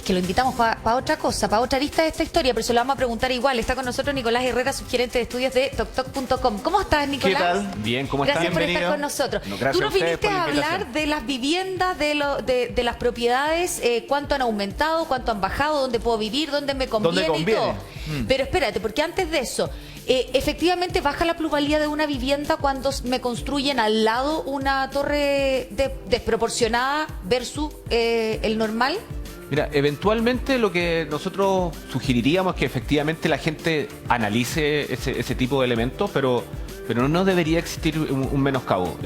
que lo invitamos para otra cosa, para otra lista de esta historia, pero se lo vamos a preguntar igual. Está con nosotros Nicolás Herrera, subgerente de estudios de TokTok.com. ¿Cómo estás, Nicolás? ¿Qué tal? Bien, ¿cómo estás? Gracias por estar con nosotros. Tú nos viniste a hablar de las viviendas, de las propiedades, cuánto han aumentado, cuánto han bajado, dónde puedo vivir, dónde me conviene y todo. Pero espérate, porque antes de eso, efectivamente baja la plusvalía de una vivienda cuando me construyen al lado una torre desproporcionada versus el normal. Mira, eventualmente lo que nosotros sugeriríamos es que efectivamente la gente analice ese tipo de elementos, pero no debería existir un menoscabo.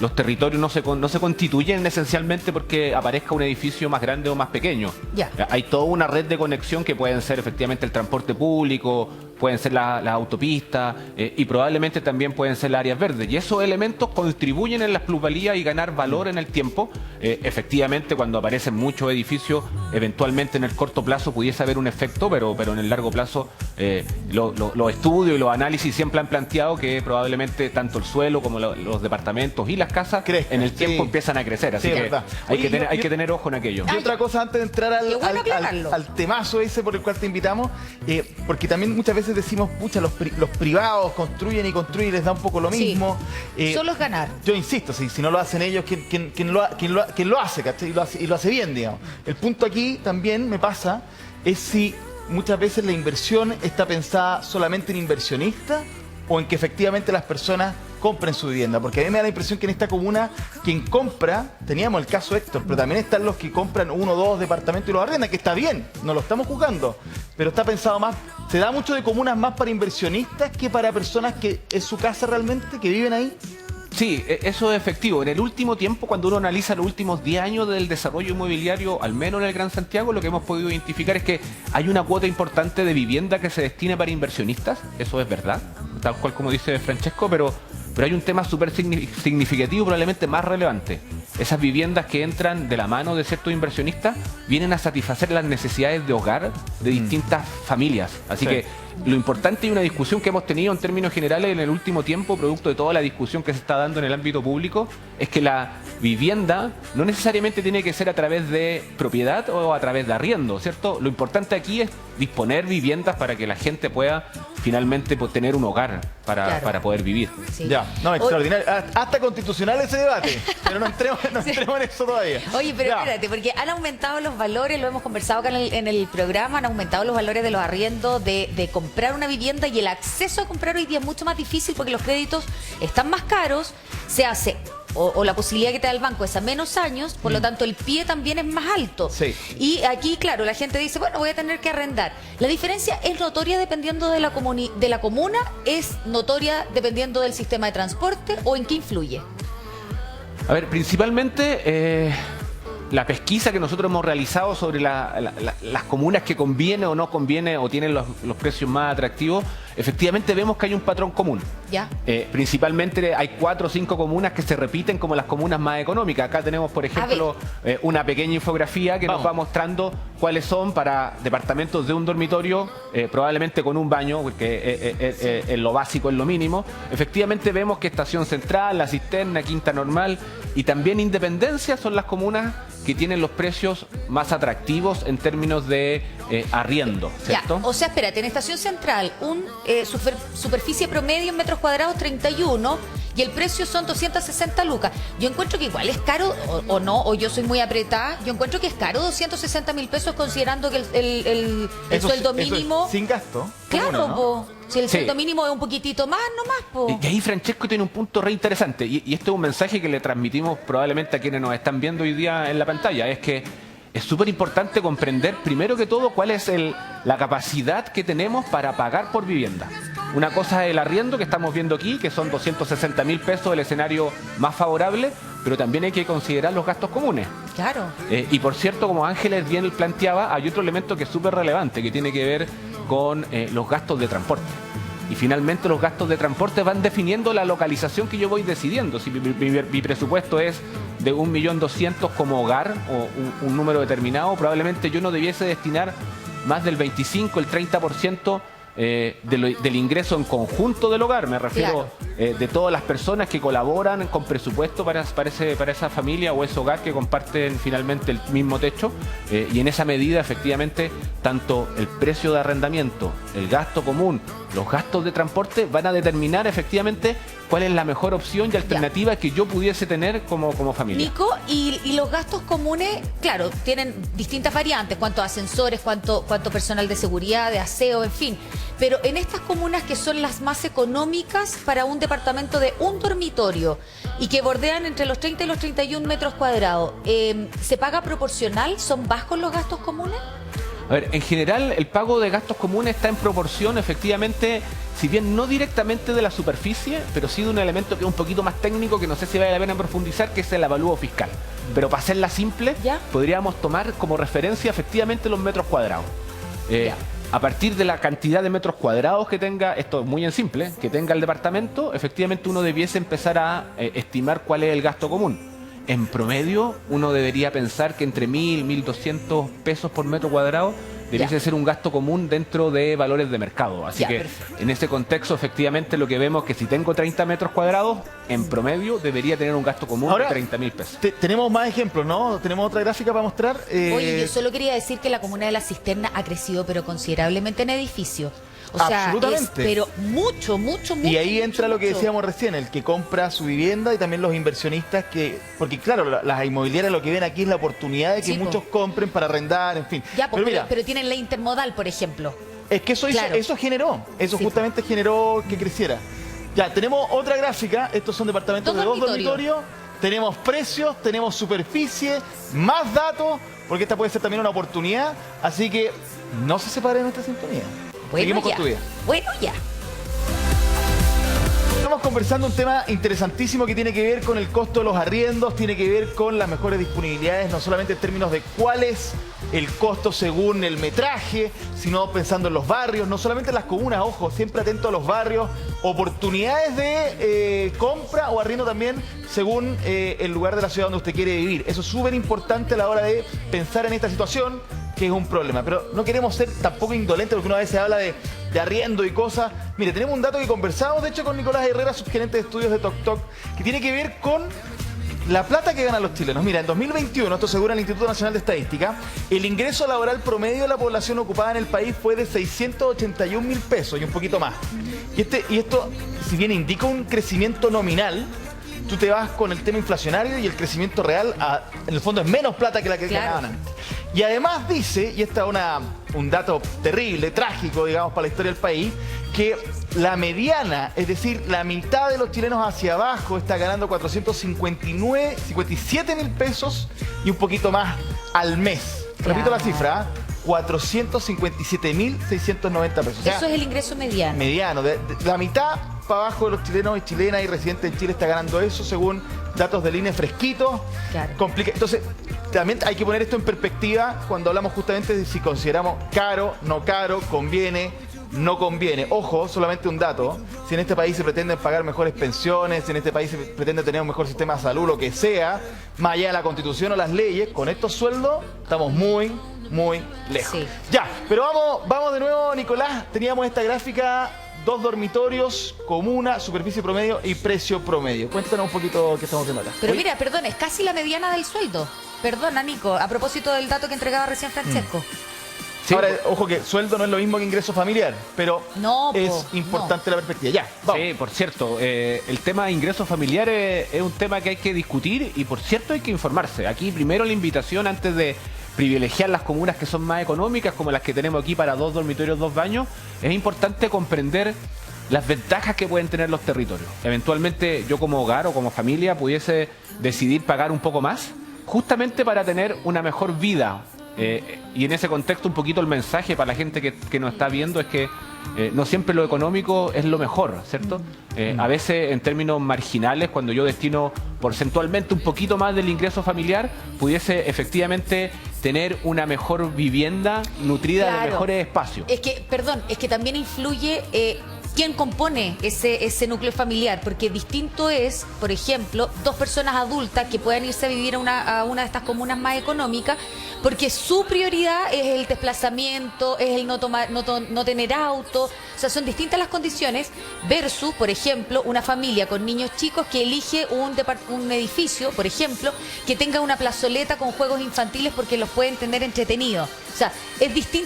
Los territorios no se constituyen esencialmente porque aparezca un edificio más grande o más pequeño. Ya. Hay toda una red de conexión que pueden ser efectivamente el transporte público, pueden ser las autopistas y probablemente también pueden ser las áreas verdes. Y esos elementos contribuyen en las plusvalías y ganar valor en el tiempo. Efectivamente, cuando aparecen muchos edificios, eventualmente en el corto plazo pudiese haber un efecto, pero en el largo plazo los estudios y los análisis siempre han planteado que probablemente tanto el suelo como los departamentos y las casas en el tiempo empiezan a crecer. Así que hay que tener ojo en aquello. Y otra cosa antes de entrar al temazo ese por el cual te invitamos, porque también muchas veces decimos, pucha, los privados construyen y les da un poco lo mismo. Solo es ganar. Yo insisto, si no lo hacen ellos, ¿quién lo hace, ¿cachai? Y lo hace bien, digamos. El punto aquí también me pasa es si muchas veces la inversión está pensada solamente en inversionistas o en que efectivamente las personas compren su vivienda, porque a mí me da la impresión que en esta comuna quien compra, teníamos el caso Héctor, pero también están los que compran 1 o 2 departamentos y los arrendan, que está bien, no lo estamos juzgando, pero está pensado más, se da mucho de comunas más para inversionistas que para personas que es su casa realmente, que viven ahí. Sí, eso es efectivo. En el último tiempo, cuando uno analiza los últimos 10 años del desarrollo inmobiliario, al menos en el Gran Santiago, lo que hemos podido identificar es que hay una cuota importante de vivienda que se destine para inversionistas, eso es verdad, tal cual como dice Francesco, pero hay un tema súper significativo, probablemente más relevante. Esas viviendas que entran de la mano de ciertos inversionistas vienen a satisfacer las necesidades de hogar de distintas familias. Así que lo importante y una discusión que hemos tenido en términos generales en el último tiempo, producto de toda la discusión que se está dando en el ámbito público, es que la vivienda no necesariamente tiene que ser a través de propiedad o a través de arriendo, ¿cierto? Lo importante aquí es disponer viviendas para que la gente pueda finalmente tener un hogar para poder vivir. Sí. Ya, no, extraordinario. Hasta constitucional ese debate, pero no entremos en eso todavía. Oye, pero espérate, porque han aumentado los valores, lo hemos conversado acá en el programa, han aumentado los valores de los arriendos, de comprar una vivienda, y el acceso a comprar hoy día es mucho más difícil porque los créditos están más caros, se hace o la posibilidad que te da el banco es a menos años, por lo tanto el pie también es más alto. Sí. Y aquí, claro, la gente dice, bueno, voy a tener que arrendar. La diferencia es notoria dependiendo de la comuna, es notoria dependiendo del sistema de transporte, ¿o en qué influye? A ver, principalmente la pesquisa que nosotros hemos realizado sobre las comunas que conviene o no conviene o tienen los precios más atractivos, efectivamente vemos que hay un patrón común. ¿Ya? Principalmente hay 4 o 5 comunas que se repiten como las comunas más económicas. Acá tenemos, por ejemplo, una pequeña infografía que nos va mostrando cuáles son para departamentos de un dormitorio, probablemente con un baño, porque es lo básico, es lo mínimo. Efectivamente vemos que Estación Central, La Cisterna, Quinta Normal y también Independencia son las comunas que tienen los precios más atractivos en términos de arriendo, ¿cierto? Ya, o sea, espérate, en Estación Central, superficie promedio en metros cuadrados 31 y el precio son 260 lucas. Yo encuentro que igual es caro, o no, o yo soy muy apretada, yo encuentro que es caro 260.000 pesos considerando que el sueldo mínimo... Sin gasto. Claro, ¿no? po. Si el sueldo mínimo es un poquitito más, nomás, po. Y ahí Francesco tiene un punto re interesante, y este es un mensaje que le transmitimos probablemente a quienes nos están viendo hoy día en la pantalla, es que es súper importante comprender primero que todo cuál es la capacidad que tenemos para pagar por vivienda. Una cosa es el arriendo que estamos viendo aquí, que son 260.000 pesos, el escenario más favorable, pero también hay que considerar los gastos comunes. Claro. Y por cierto, como Ángeles bien planteaba, hay otro elemento que es súper relevante, que tiene que ver con los gastos de transporte. Y finalmente los gastos de transporte van definiendo la localización que yo voy decidiendo. Si mi presupuesto es de 1.200.000 como hogar o un número determinado, probablemente yo no debiese destinar más del 25, el 30% del ingreso en conjunto del hogar. Me refiero de todas las personas que colaboran con presupuesto para esa familia o ese hogar que comparten finalmente el mismo techo, y en esa medida efectivamente tanto el precio de arrendamiento, el gasto común, los gastos de transporte van a determinar efectivamente cuál es la mejor opción y alternativa que yo pudiese tener como familia. Nico, y los gastos comunes, claro, tienen distintas variantes, cuántos ascensores, cuánto personal de seguridad, de aseo, en fin. Pero en estas comunas que son las más económicas para un departamento de un dormitorio y que bordean entre los 30 y los 31 metros cuadrados, ¿se paga proporcional? ¿Son bajos los gastos comunes? A ver, en general el pago de gastos comunes está en proporción, efectivamente, si bien no directamente de la superficie, pero sí de un elemento que es un poquito más técnico, que no sé si vale la pena profundizar, que es el avalúo fiscal. Pero para hacerla simple, podríamos tomar como referencia efectivamente los metros cuadrados. A partir de la cantidad de metros cuadrados que tenga, esto es muy en simple, que tenga el departamento, efectivamente uno debiese empezar a estimar cuál es el gasto común. En promedio, uno debería pensar que entre 1.000 y 1.200 pesos por metro cuadrado debiese ser un gasto común dentro de valores de mercado. Así que perfecto. En ese contexto, efectivamente, lo que vemos es que si tengo 30 metros cuadrados, en promedio debería tener un gasto común de 30.000 pesos. Tenemos más ejemplos, ¿no? Tenemos otra gráfica para mostrar. Oye, yo solo quería decir que la comuna de La Cisterna ha crecido, pero considerablemente en edificios. O sea, absolutamente. Pero mucho. Y ahí entra lo que decíamos recién, el que compra su vivienda y también los inversionistas porque claro, las inmobiliarias lo que ven aquí es la oportunidad de que muchos compren para arrendar, en fin. Ya, pero tienen la intermodal, por ejemplo. Es que eso justamente generó que creciera. Ya, tenemos otra gráfica, estos son departamentos de 2 dormitorios. Tenemos precios, tenemos superficie, más datos, porque esta puede ser también una oportunidad, así que no se separen de nuestra sintonía. Seguimos con tu vida. Estamos conversando un tema interesantísimo que tiene que ver con el costo de los arriendos, tiene que ver con las mejores disponibilidades, no solamente en términos de cuál es el costo según el metraje, sino pensando en los barrios, no solamente en las comunas, ojo, siempre atento a los barrios, oportunidades de compra o arriendo también según el lugar de la ciudad donde usted quiere vivir. Eso es súper importante a la hora de pensar en esta situación, que es un problema. Pero no queremos ser tampoco indolentes, porque una vez se habla de arriendo y cosas. Mire, tenemos un dato que conversamos, de hecho, con Nicolás Herrera, subgerente de estudios de TokTok, que tiene que ver con la plata que ganan los chilenos. Mira, en 2021, esto segura el Instituto Nacional de Estadística, el ingreso laboral promedio de la población ocupada en el país fue de 681.000 pesos y un poquito más. Y esto, si bien indica un crecimiento nominal, tú te vas con el tema inflacionario y el crecimiento real, en el fondo es menos plata que la que ganaban antes. Y además dice, y este es un dato terrible, trágico, digamos, para la historia del país, que la mediana, es decir, la mitad de los chilenos hacia abajo está ganando 57.000 pesos y un poquito más al mes. Repito la cifra, 457.690 pesos. O sea, eso es el ingreso mediano. Mediano, de la mitad para abajo de los chilenos y chilenas y residentes en Chile está ganando eso, según datos del INE fresquitos. Entonces, también hay que poner esto en perspectiva cuando hablamos justamente de si consideramos caro, no caro, conviene, no conviene. Ojo, solamente un dato, si en este país se pretenden pagar mejores pensiones, si en este país se pretende tener un mejor sistema de salud, lo que sea, más allá de la Constitución o las leyes, con estos sueldos estamos muy lejos. Ya, pero vamos de nuevo, Nicolás. Teníamos esta gráfica, 2 dormitorios, comuna, superficie promedio y precio promedio. Cuéntanos un poquito qué estamos viendo acá. Pero mira, perdón, es casi la mediana del sueldo. Perdona, Nico, a propósito del dato que entregaba recién Francesco. Sí. Ahora, ojo que sueldo no es lo mismo que ingreso familiar, pero es importante la perspectiva. Ya, vamos. Sí, por cierto, el tema de ingresos familiares es un tema que hay que discutir y, por cierto, hay que informarse. Aquí primero la invitación, antes de privilegiar las comunas que son más económicas, como las que tenemos aquí para 2 dormitorios, 2 baños, es importante comprender las ventajas que pueden tener los territorios. Eventualmente yo como hogar o como familia pudiese decidir pagar un poco más, justamente para tener una mejor vida. Y en ese contexto un poquito el mensaje para la gente que nos está viendo es que no siempre lo económico es lo mejor, ¿cierto? A veces en términos marginales, cuando yo destino porcentualmente un poquito más del ingreso familiar, pudiese efectivamente tener una mejor vivienda nutrida de mejores espacios. Es que, perdón, es que también influye quién compone ese núcleo familiar, porque distinto es, por ejemplo, dos personas adultas que puedan irse a vivir a una de estas comunas más económicas, porque su prioridad es el desplazamiento, es el no tener auto, o sea, son distintas las condiciones, versus, por ejemplo, una familia con niños chicos que elige un edificio, por ejemplo, que tenga una plazoleta con juegos infantiles porque los pueden tener entretenidos. O sea,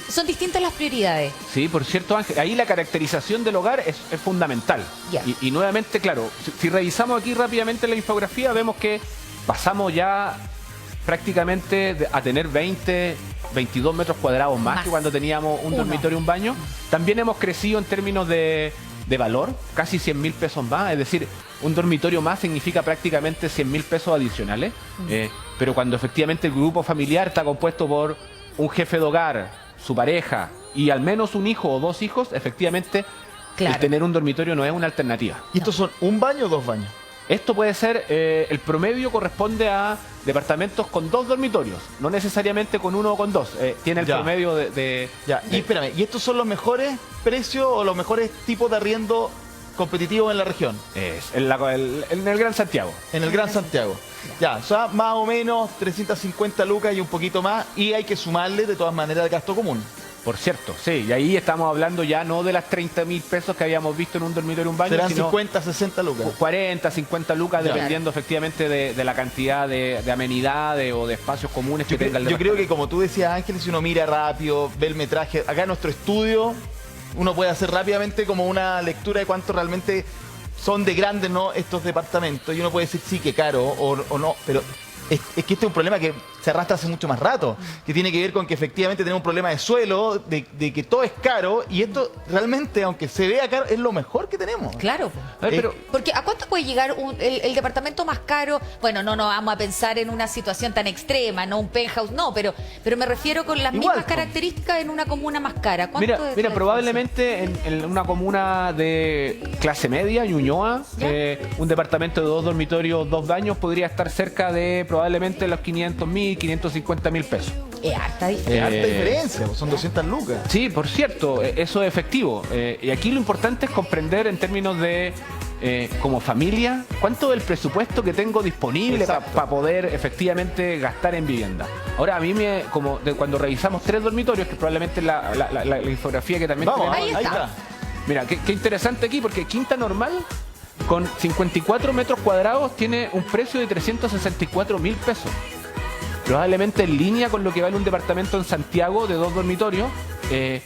son distintas las prioridades. Sí, por cierto, Ángel, ahí la caracterización del hogar es fundamental. Yeah. Y nuevamente, claro, si revisamos aquí rápidamente la infografía, vemos que pasamos ya prácticamente a tener 22 metros cuadrados más que cuando teníamos un dormitorio y un baño. También hemos crecido en términos de valor, casi 100.000 pesos más, es decir, un dormitorio más significa prácticamente 100.000 pesos adicionales, pero cuando efectivamente el grupo familiar está compuesto por un jefe de hogar, su pareja y al menos un hijo o dos hijos, efectivamente el tener un dormitorio no es una alternativa. ¿Y estos son un baño o dos baños? Esto puede ser, el promedio corresponde a departamentos con 2 dormitorios, no necesariamente con 1 o con 2. Tiene el promedio de... Y espérame, ¿y estos son los mejores precios o los mejores tipos de arriendo competitivos en la región? En el Gran Santiago. En el Gran Santiago. Ya, o sea, más o menos 350 lucas y un poquito más, y hay que sumarle de todas maneras el gasto común. Por cierto, sí, y ahí estamos hablando ya no de las 30.000 pesos que habíamos visto en un dormitorio y un baño, serán sino 50, 60 lucas. 40, 50 lucas, dependiendo efectivamente de la cantidad de amenidades o de espacios comunes que tenga el departamento. Yo creo que, como tú decías, Ángel, si uno mira rápido, ve el metraje, acá en nuestro estudio, uno puede hacer rápidamente como una lectura de cuánto realmente son de grandes, ¿no?, estos departamentos, y uno puede decir sí, que caro o no, pero es que este es un problema que se arrastra hace mucho más rato, que tiene que ver con que efectivamente tenemos un problema de suelo, de que todo es caro, y esto realmente, aunque se vea caro, es lo mejor que tenemos. Claro. Pero, porque ¿a cuánto puede llegar el departamento más caro? Bueno, no vamos a pensar en una situación tan extrema, no un penthouse, no, pero me refiero con las mismas características en una comuna más cara. Mira, probablemente en una comuna de clase media, Ñuñoa, un departamento de 2 dormitorios, 2 baños podría estar cerca de probablemente los 500.000, 550.000 pesos. Es harta diferencia, son 200 lucas. Sí, por cierto, eso es efectivo. Y aquí lo importante es comprender en términos de, como familia, cuánto es el presupuesto que tengo disponible para poder efectivamente gastar en vivienda. Ahora, a mí cuando revisamos 3 dormitorios, que probablemente la infografía que también tenemos. Ahí está. Mira, qué interesante aquí, porque Quinta Normal, con 54 metros cuadrados, tiene un precio de 364.000 pesos. Probablemente en línea con lo que vale un departamento en Santiago de 2 dormitorios,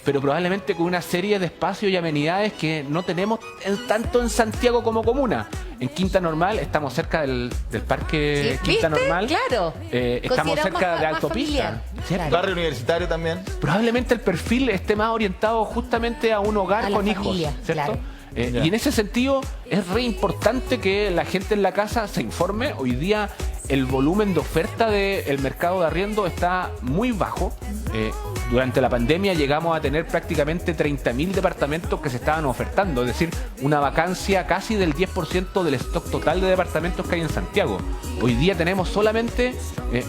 pero probablemente con una serie de espacios y amenidades que no tenemos tanto en Santiago como comuna. En Quinta Normal estamos cerca del parque Quinta Normal. Claro. Estamos cerca de autopista. Claro. Barrio universitario también. Probablemente el perfil esté más orientado justamente a un hogar con hijos, ¿cierto? Claro. Y en ese sentido es re importante que la gente en la casa se informe. Hoy día el volumen de oferta del mercado de arriendo está muy bajo. Durante la pandemia llegamos a tener prácticamente 30.000 departamentos que se estaban ofertando, es decir, una vacancia casi del 10% del stock total de departamentos que hay en Santiago. Hoy día tenemos solamente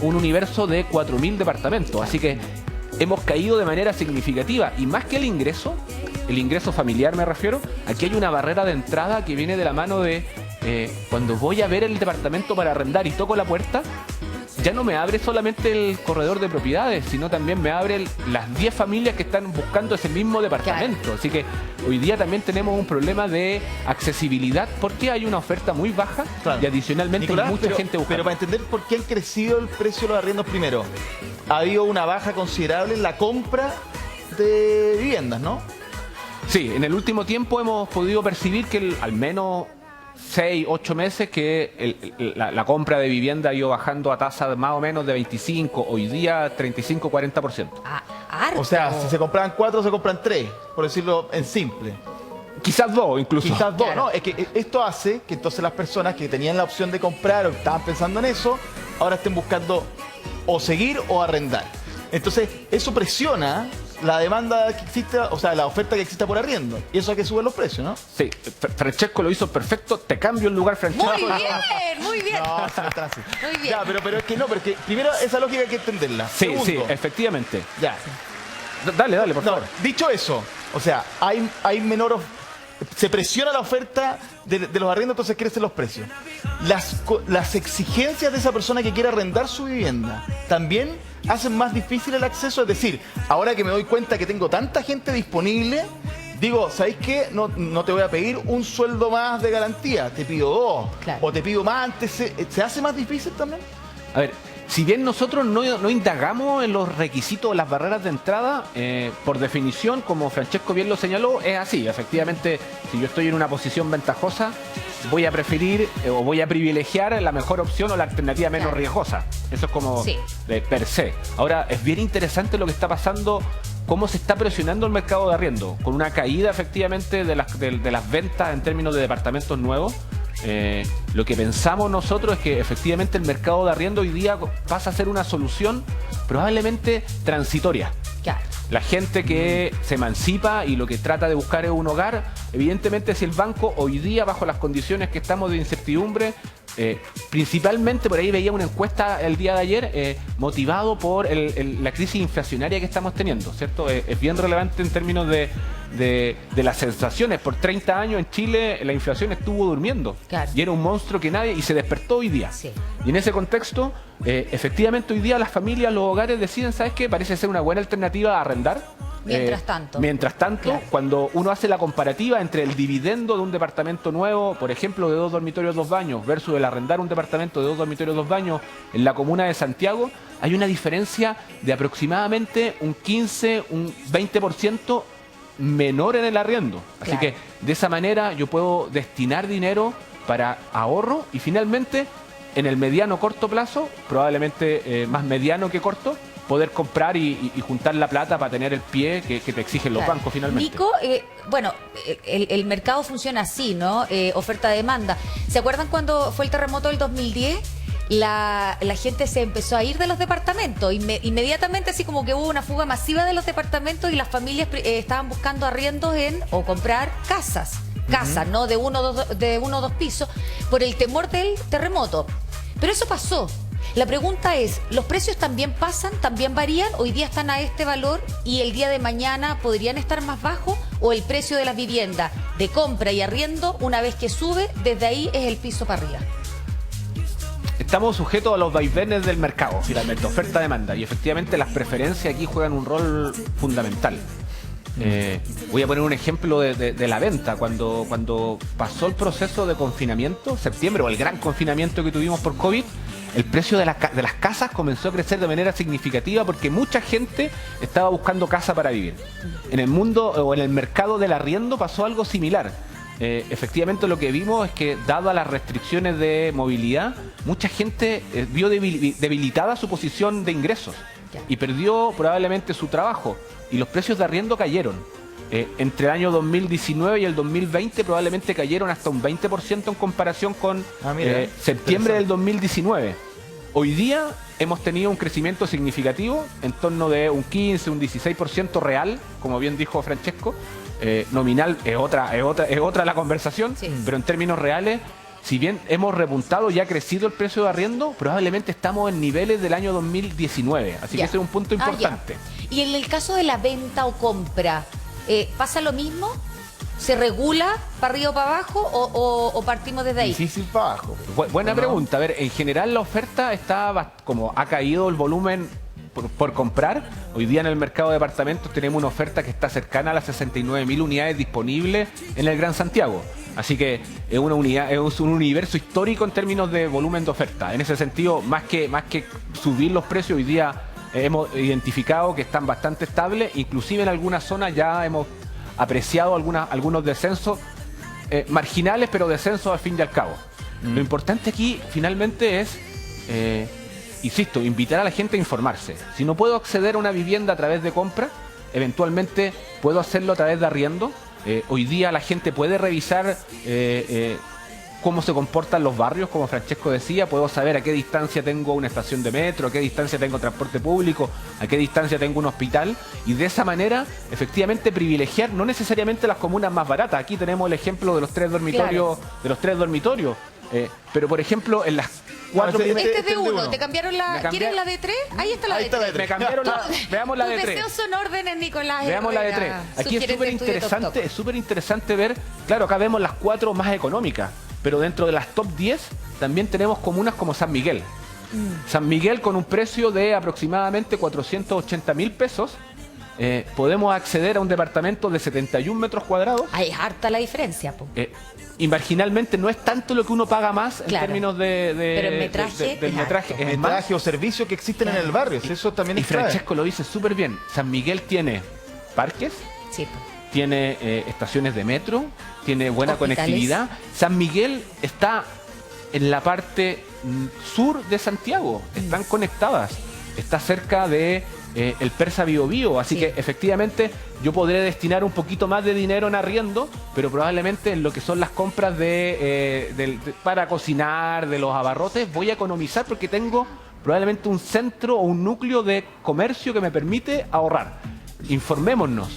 un universo de 4.000 departamentos, así que hemos caído de manera significativa, y más que el ingreso familiar me refiero, aquí hay una barrera de entrada que viene de la mano de cuando voy a ver el departamento para arrendar y toco la puerta, ya no me abre solamente el corredor de propiedades, sino también me abre las 10 familias que están buscando ese mismo departamento. Claro. Así que hoy día también tenemos un problema de accesibilidad porque hay una oferta muy baja, y adicionalmente Nicolás, hay mucha gente buscando. Pero para entender por qué han crecido el precio de los arriendos, primero, ha habido una baja considerable en la compra de viviendas, ¿no? Sí, en el último tiempo hemos podido percibir que al menos 6, 8 meses que la compra de vivienda ha ido bajando a tasas más o menos de 25, hoy día 35, 40%. O sea, si se compraban 4, se compran 3, por decirlo en simple. Quizás 2 incluso. Quizás 2, claro. ¿No? Es que esto hace que entonces las personas que tenían la opción de comprar o estaban pensando en eso, ahora estén buscando o seguir o arrendar. Entonces, eso presiona la demanda que existe, o sea, la oferta que exista por arriendo. Y eso hay que subir los precios, ¿no? Sí, Francesco lo hizo perfecto. Te cambio el lugar, Francesco. Muy bien. No, se me está así. Muy bien. Ya, pero es que no, porque primero esa lógica hay que entenderla. Sí, Segundo, sí, efectivamente. Ya. Dale, por favor. Dicho eso, o sea, hay menor se presiona la oferta de los arriendos, entonces crecen los precios. Las exigencias de esa persona que quiere arrendar su vivienda también hacen más difícil el acceso. Es decir, ahora que me doy cuenta que tengo tanta gente disponible, digo, ¿sabéis qué? No te voy a pedir un sueldo más de garantía, te pido 2, claro, o te pido más antes. ¿Se hace más difícil también? A ver, si bien nosotros no indagamos en los requisitos o las barreras de entrada, por definición, como Francesco bien lo señaló, es así. Efectivamente, si yo estoy en una posición ventajosa, voy a preferir o voy a privilegiar la mejor opción o la alternativa menos riesgosa. Eso es como de per se. Ahora, es bien interesante lo que está pasando, cómo se está presionando el mercado de arriendo, con una caída efectivamente de las ventas en términos de departamentos nuevos. Lo que pensamos nosotros es que efectivamente el mercado de arriendo hoy día pasa a ser una solución probablemente transitoria. Claro. La gente que se emancipa y lo que trata de buscar es un hogar, evidentemente si el banco hoy día, bajo las condiciones que estamos de incertidumbre, principalmente por ahí veía una encuesta el día de ayer, motivado por la crisis inflacionaria que estamos teniendo, ¿cierto? Es bien relevante en términos de las sensaciones. Por 30 años en Chile la inflación estuvo durmiendo, claro, y era un monstruo que nadie, y se despertó hoy día. Sí. Y en ese contexto, efectivamente hoy día las familias, los hogares deciden, ¿sabes qué? Parece ser una buena alternativa a arrendar. Mientras tanto, claro, cuando uno hace la comparativa entre el dividendo de un departamento nuevo, por ejemplo, de 2 dormitorios, 2 baños, versus el arrendar un departamento de 2 dormitorios, 2 baños en la comuna de Santiago, hay una diferencia de aproximadamente un 15, un 20% menor en el arriendo. Así que de esa manera yo puedo destinar dinero para ahorro y finalmente en el mediano corto plazo, probablemente más mediano que corto, poder comprar y juntar la plata para tener el pie que te exigen los bancos finalmente. Nico, bueno, el mercado funciona así, ¿no? Oferta-demanda. ¿Se acuerdan cuando fue el terremoto del 2010? La gente se empezó a ir de los departamentos. Inmediatamente, así como que hubo una fuga masiva de los departamentos y las familias estaban buscando arriendos o comprar casas, ¿no? De uno o dos pisos, por el temor del terremoto. Pero eso pasó. La pregunta es, ¿los precios también pasan, también varían? ¿Hoy día están a este valor y el día de mañana podrían estar más bajos? ¿O el precio de las viviendas de compra y arriendo, una vez que sube, desde ahí es el piso para arriba? Estamos sujetos a los vaivenes del mercado, finalmente, oferta-demanda, y efectivamente las preferencias aquí juegan un rol fundamental. Voy a poner un ejemplo de la venta. Cuando pasó el proceso de confinamiento, septiembre, o el gran confinamiento que tuvimos por COVID, el precio de las casas comenzó a crecer de manera significativa porque mucha gente estaba buscando casa para vivir. En el mundo o en el mercado del arriendo pasó algo similar. Efectivamente lo que vimos es que, dadas las restricciones de movilidad, mucha gente vio debilitada su posición de ingresos y perdió probablemente su trabajo, y los precios de arriendo cayeron. Entre el año 2019 y el 2020 probablemente cayeron hasta un 20% en comparación con septiembre del 2019. Hoy día hemos tenido un crecimiento significativo en torno de un 15, un 16% real, como bien dijo Francesco. Nominal es otra la conversación, pero en términos reales, si bien hemos repuntado y ha crecido el precio de arriendo, probablemente estamos en niveles del año 2019. Así que ese es un punto importante. Y en el caso de la venta o compra, ¿pasa lo mismo? ¿Se regula para arriba o para abajo o partimos desde ahí? Difícil para abajo. Buena pregunta. A ver, en general la oferta está, como ha caído el volumen por comprar. Hoy día en el mercado de departamentos tenemos una oferta que está cercana a las 69.000 unidades disponibles en el Gran Santiago. Así que es un universo histórico en términos de volumen de oferta. En ese sentido, más que subir los precios, hoy día hemos identificado que están bastante estables. Inclusive en algunas zonas ya hemos apreciado algunos descensos marginales, pero descensos al fin y al cabo. Lo importante aquí finalmente es, insisto, invitar a la gente a informarse. Si no puedo acceder a una vivienda a través de compra, eventualmente puedo hacerlo a través de arriendo. Hoy día la gente puede revisar cómo se comportan los barrios, como Francesco decía. Puedo saber a qué distancia tengo una estación de metro, a qué distancia tengo transporte público, a qué distancia tengo un hospital, y de esa manera efectivamente privilegiar no necesariamente las comunas más baratas. Aquí tenemos el ejemplo de los 3 dormitorios, pero por ejemplo en las Este es de 1. ¿Te cambiaron la? ¿Quieres la de 3? Ahí está la de 3. Me cambiaron veamos la de 3. Tus deseos son órdenes, Nicolás. Veamos la de 3. Aquí es súper interesante ver, claro, acá vemos las 4 más económicas, pero dentro de las top 10 también tenemos comunas como San Miguel. San Miguel con un precio de aproximadamente 480.000 pesos. Podemos acceder a un departamento de 71 metros cuadrados. Ahí es harta la diferencia. Y marginalmente no es tanto lo que uno paga más en términos del metraje o servicios que existen en el barrio. Eso también es clave. Francesco lo dice súper bien. San Miguel tiene parques, tiene estaciones de metro, tiene buena conectividad. San Miguel está en la parte sur de Santiago, están conectadas, está cerca de el Persa Bio Bio, así que efectivamente yo podré destinar un poquito más de dinero en arriendo, pero probablemente en lo que son las compras para cocinar, de los abarrotes, voy a economizar porque tengo probablemente un centro o un núcleo de comercio que me permite ahorrar. Informémonos.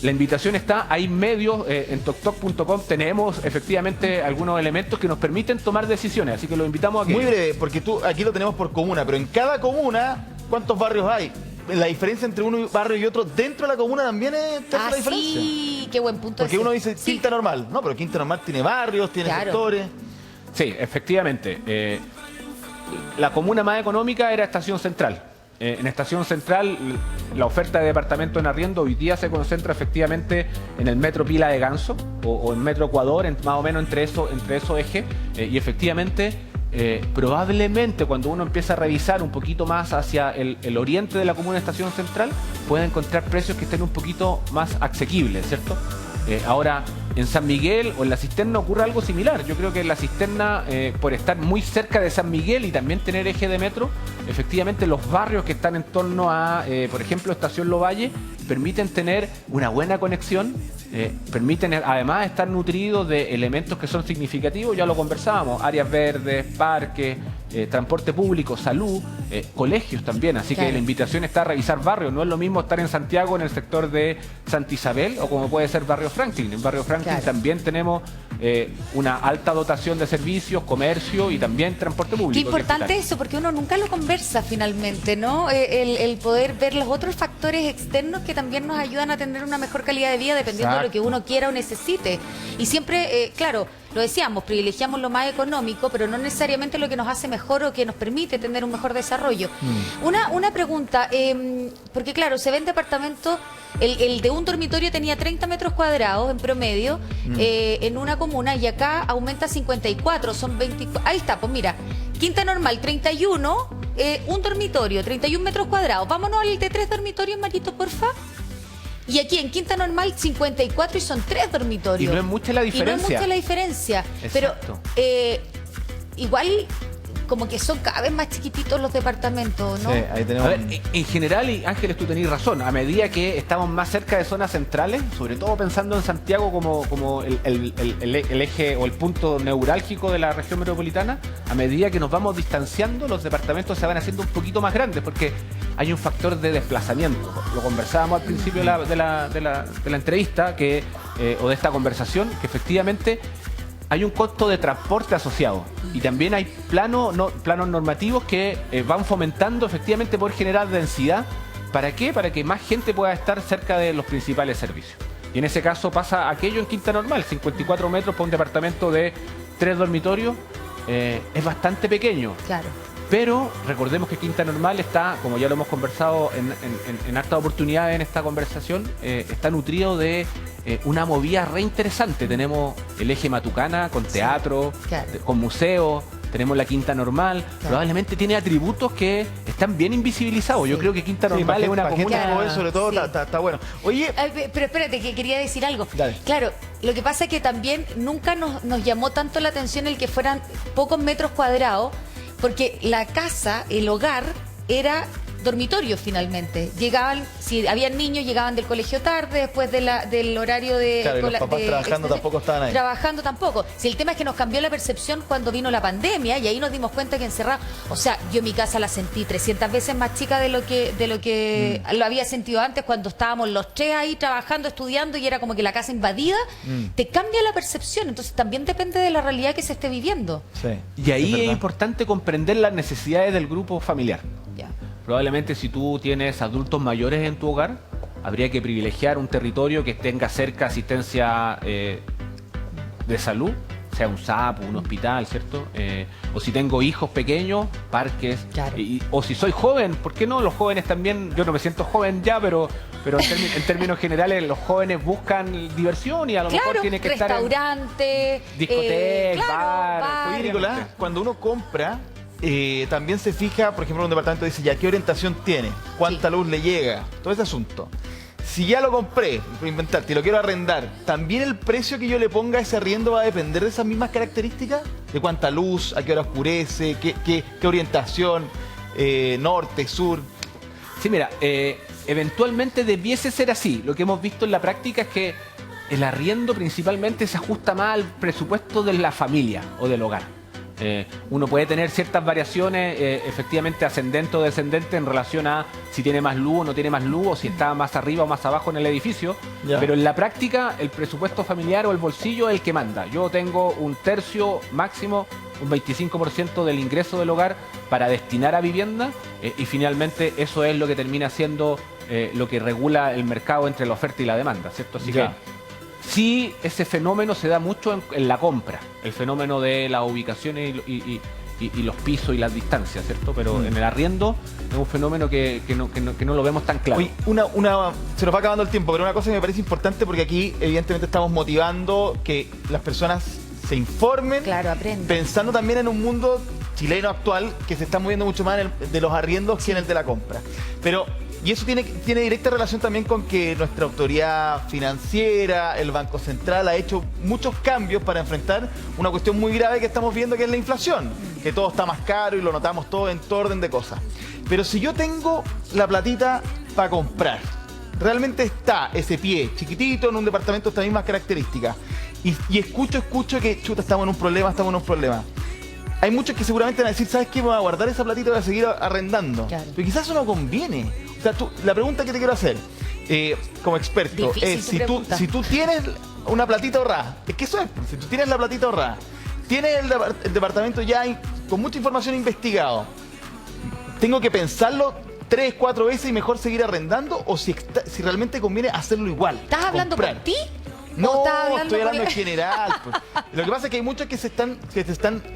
La invitación está, hay medios, en toktok.com tenemos efectivamente algunos elementos que nos permiten tomar decisiones, así que lo invitamos a que... Muy breve, porque aquí lo tenemos por comuna, pero en cada comuna, ¿cuántos barrios hay? La diferencia entre uno barrio y otro dentro de la comuna también es la diferencia. Sí, qué buen punto. Porque uno dice Quinta Normal, no, pero Quinta Normal tiene barrios, tiene sectores. Sí, efectivamente. La comuna más económica era Estación Central. En Estación Central, la oferta de departamento en arriendo hoy día se concentra efectivamente en el metro Pila de Ganso o en metro Ecuador, más o menos entre esos ejes. Y efectivamente, probablemente cuando uno empieza a revisar un poquito más hacia el oriente de la comuna de Estación Central, puede encontrar precios que estén un poquito más asequibles, ¿cierto? Ahora, en San Miguel o en La Cisterna ocurre algo similar. Yo creo que en La Cisterna, por estar muy cerca de San Miguel y también tener eje de metro, efectivamente los barrios que están en torno a, por ejemplo, Estación Lovalle, permiten tener una buena conexión, permiten además estar nutridos de elementos que son significativos, ya lo conversábamos, áreas verdes, parques, transporte público, salud, colegios también, así que la invitación está a revisar barrios. No es lo mismo estar en Santiago en el sector de Santa Isabel o como puede ser Barrio Franklin. En Barrio Franklin también tenemos una alta dotación de servicios, comercio y también transporte público. Qué importante eso, porque uno nunca lo conversa finalmente, ¿no? El poder ver los otros factores externos que también nos ayudan a tener una mejor calidad de vida dependiendo de lo que uno quiera o necesite. Y siempre, claro, lo decíamos, privilegiamos lo más económico, pero no necesariamente lo que nos hace mejor o que nos permite tener un mejor desarrollo. Una pregunta, porque claro, se ven departamentos, el de un dormitorio tenía 30 metros cuadrados en promedio en una comuna y acá aumenta a 54, son 24. Ahí está, pues mira, Quinta Normal 31, un dormitorio, 31 metros cuadrados. Vámonos al de 3 dormitorios, Marito, porfa. Y aquí en Quinta Normal 54 y son 3 dormitorios. Y no es mucha la diferencia. Exacto. Pero igual como que son cada vez más chiquititos los departamentos, ¿no? Sí, ahí tenemos. A ver, en general, y Ángeles, tú tenés razón, a medida que estamos más cerca de zonas centrales, sobre todo pensando en Santiago como el eje o el punto neurálgico de la región metropolitana, a medida que nos vamos distanciando, los departamentos se van haciendo un poquito más grandes, porque hay un factor de desplazamiento. Lo conversábamos al principio de la entrevista o de esta conversación, que efectivamente hay un costo de transporte asociado y también hay planos normativos que van fomentando efectivamente por generar densidad. ¿Para qué? Para que más gente pueda estar cerca de los principales servicios. Y en ese caso pasa aquello en Quinta Normal, 54 metros para un departamento de 3 dormitorios, es bastante pequeño. Claro. Pero recordemos que Quinta Normal está, como ya lo hemos conversado en hartas oportunidades en esta conversación, está nutrido de una movida re interesante. Tenemos el eje Matucana con teatro, con museo, tenemos la Quinta Normal, probablemente tiene atributos que están bien invisibilizados. Yo creo que Quinta Normal es una comuna... Sobre todo está bueno. Oye, pero espérate, que quería decir algo. Dale. Claro, lo que pasa es que también nunca nos llamó tanto la atención el que fueran pocos metros cuadrados, porque la casa, el hogar, era dormitorios finalmente. Llegaban, si habían niños, llegaban del colegio tarde, después del horario de... Claro, y los papás trabajando tampoco estaban ahí. Trabajando tampoco. Si el tema es que nos cambió la percepción cuando vino la pandemia y ahí nos dimos cuenta que encerrado... O sea, yo mi casa la sentí 300 veces más chica de lo que lo había sentido antes cuando estábamos los tres ahí trabajando, estudiando y era como que la casa invadida. Te cambia la percepción. Entonces también depende de la realidad que se esté viviendo. Sí, y ahí es importante comprender las necesidades del grupo familiar. Ya. Probablemente si tú tienes adultos mayores en tu hogar, habría que privilegiar un territorio que tenga cerca asistencia de salud, sea un SAP, un hospital, ¿cierto? O si tengo hijos pequeños, parques. Claro. O si soy joven, ¿por qué no? Los jóvenes también, yo no me siento joven ya, pero en términos generales los jóvenes buscan diversión y a lo mejor tiene que estar en restaurante, discoteca, bar. Oye, Nicolás, cuando uno compra, también se fija, por ejemplo, un departamento dice ya qué orientación tiene, cuánta luz le llega, todo ese asunto. Si ya lo compré, por inventarte, y lo quiero arrendar, ¿también el precio que yo le ponga a ese arriendo va a depender de esas mismas características? ¿De cuánta luz, a qué hora oscurece, qué orientación, norte, sur? Sí, mira, eventualmente debiese ser así. Lo que hemos visto en la práctica es que el arriendo principalmente se ajusta más al presupuesto de la familia o del hogar. Uno puede tener ciertas variaciones efectivamente ascendente o descendente en relación a si tiene más luz o no tiene más luz, o si está más arriba o más abajo en el edificio, pero en la práctica el presupuesto familiar o el bolsillo es el que manda. Yo tengo un tercio máximo, un 25% del ingreso del hogar para destinar a vivienda, y finalmente eso es lo que termina siendo lo que regula el mercado entre la oferta y la demanda, ¿cierto? Así que sí, ese fenómeno se da mucho en la compra, el fenómeno de las ubicaciones y los pisos y las distancias, ¿cierto? Pero en el arriendo es un fenómeno que no lo vemos tan claro. Oye, se nos va acabando el tiempo, pero una cosa que me parece importante, porque aquí evidentemente estamos motivando que las personas se informen, aprendan, pensando también en un mundo chileno actual que se está moviendo mucho más de los arriendos que en el de la compra. Y eso tiene directa relación también con que nuestra autoridad financiera, el Banco Central, ha hecho muchos cambios para enfrentar una cuestión muy grave que estamos viendo, que es la inflación. Que todo está más caro y lo notamos todo en todo orden de cosas. Pero si yo tengo la platita para comprar, realmente está ese pie chiquitito en un departamento de estas mismas características, y escucho que, chuta, estamos en un problema. Hay muchos que seguramente van a decir, ¿sabes qué? Me voy a guardar esa platita y voy a seguir arrendando. Claro. Pero quizás eso no conviene. O sea, la pregunta que te quiero hacer, como experto, es si tú tienes una platita ahorrada, es que eso es, si tú tienes la platita ahorrada, tienes el departamento ya con mucha información investigado, ¿tengo que pensarlo 3, 4 veces y mejor seguir arrendando? ¿O si realmente conviene hacerlo igual? ¿Estás hablando por ti? No, estoy hablando en general. Pues. Lo que pasa es que hay muchos que se están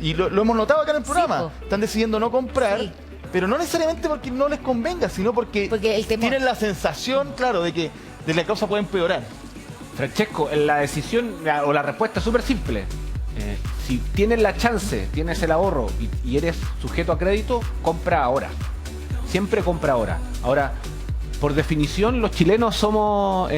y lo hemos notado acá en el programa, están decidiendo no comprar, pero no necesariamente porque no les convenga, sino porque tienen la sensación, claro, de que la cosa puede empeorar. Francesco, la decisión o la respuesta es súper simple. Si tienes la chance, tienes el ahorro y eres sujeto a crédito, compra ahora. Siempre compra ahora. Ahora, por definición, los chilenos somos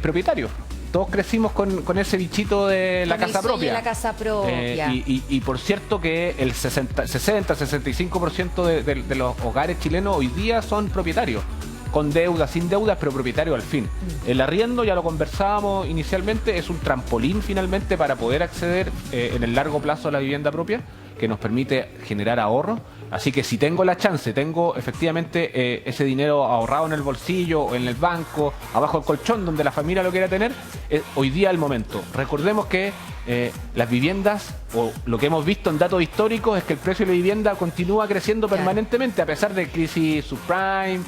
propietarios. Todos crecimos con ese bichito de la casa propia. La casa propia. Y por cierto que el 60-65% de los hogares chilenos hoy día son propietarios. Con deudas, sin deudas, pero propietarios al fin. El arriendo, ya lo conversábamos inicialmente, es un trampolín finalmente para poder acceder en el largo plazo a la vivienda propia, que nos permite generar ahorro. Así que si tengo la chance, tengo efectivamente ese dinero ahorrado en el bolsillo o en el banco, abajo del colchón, donde la familia lo quiera tener, hoy día es el momento. Recordemos que las viviendas, o lo que hemos visto en datos históricos, es que el precio de la vivienda continúa creciendo permanentemente, a pesar de crisis subprime,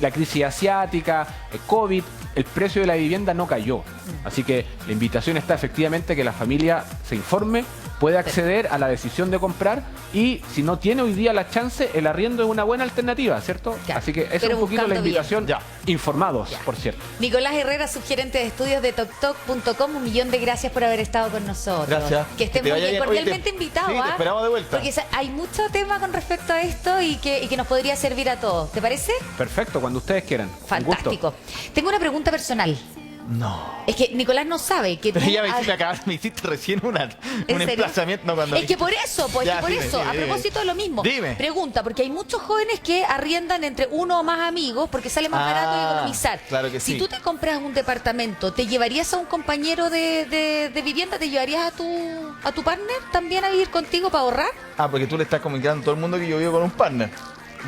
la crisis asiática, el COVID, el precio de la vivienda no cayó. Así que la invitación está efectivamente que la familia se informe, puede acceder a la decisión de comprar, y si no tiene hoy día la chance, el arriendo es una buena alternativa, ¿cierto? Ya. Así que esa es un poquito la invitación. Informados, por cierto. Nicolás Herrera, subgerente de estudios de toktok.com, 1.000.000 de gracias por haber estado con nosotros. Gracias. Que estés muy bien, cordialmente invitado. Sí, te esperamos de vuelta. Porque hay mucho tema con respecto a esto y que nos podría servir a todos. ¿Te parece? Perfecto, cuando ustedes quieran. Fantástico. Tengo una pregunta personal. No. Es que Nicolás no sabe que Pero tú... ya me hiciste recién un emplazamiento. No, cuando es que por eso, pues, ya, por dime, eso, dime, a dime. propósito de lo mismo. Dime. Pregunta, porque hay muchos jóvenes que arriendan entre uno o más amigos porque sale más barato y economizar. Claro que si sí. tú te compras un departamento, ¿te llevarías a un compañero de vivienda? ¿Te llevarías a tu partner también a vivir contigo para ahorrar? Ah, porque tú le estás comunicando a todo el mundo que yo vivo con un partner.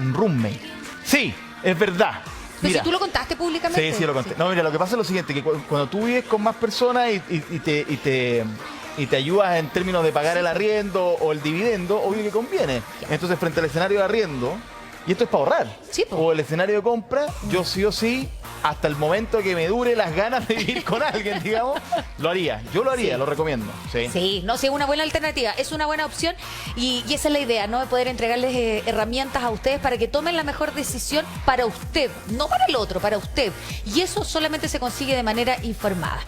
Un roommate. Sí, es verdad. Pero Mira, si tú lo contaste públicamente. sí, lo conté. No, mira, lo que pasa es lo siguiente, que cuando tú vives con más personas y te ayudas en términos de pagar el arriendo o el dividendo, obvio que conviene. Entonces, frente al escenario de arriendo, y esto es para ahorrar, Sí, po. o el escenario de compra, yo sí o sí, hasta el momento que me dure las ganas de vivir con alguien, digamos, lo haría. Yo lo haría, Sí. lo recomiendo. Sí. Sí, no, sí, es una buena alternativa, es una buena opción y esa es la idea, ¿no? De poder entregarles herramientas a ustedes para que tomen la mejor decisión para usted, no para el otro, para usted. Y eso solamente se consigue de manera informada.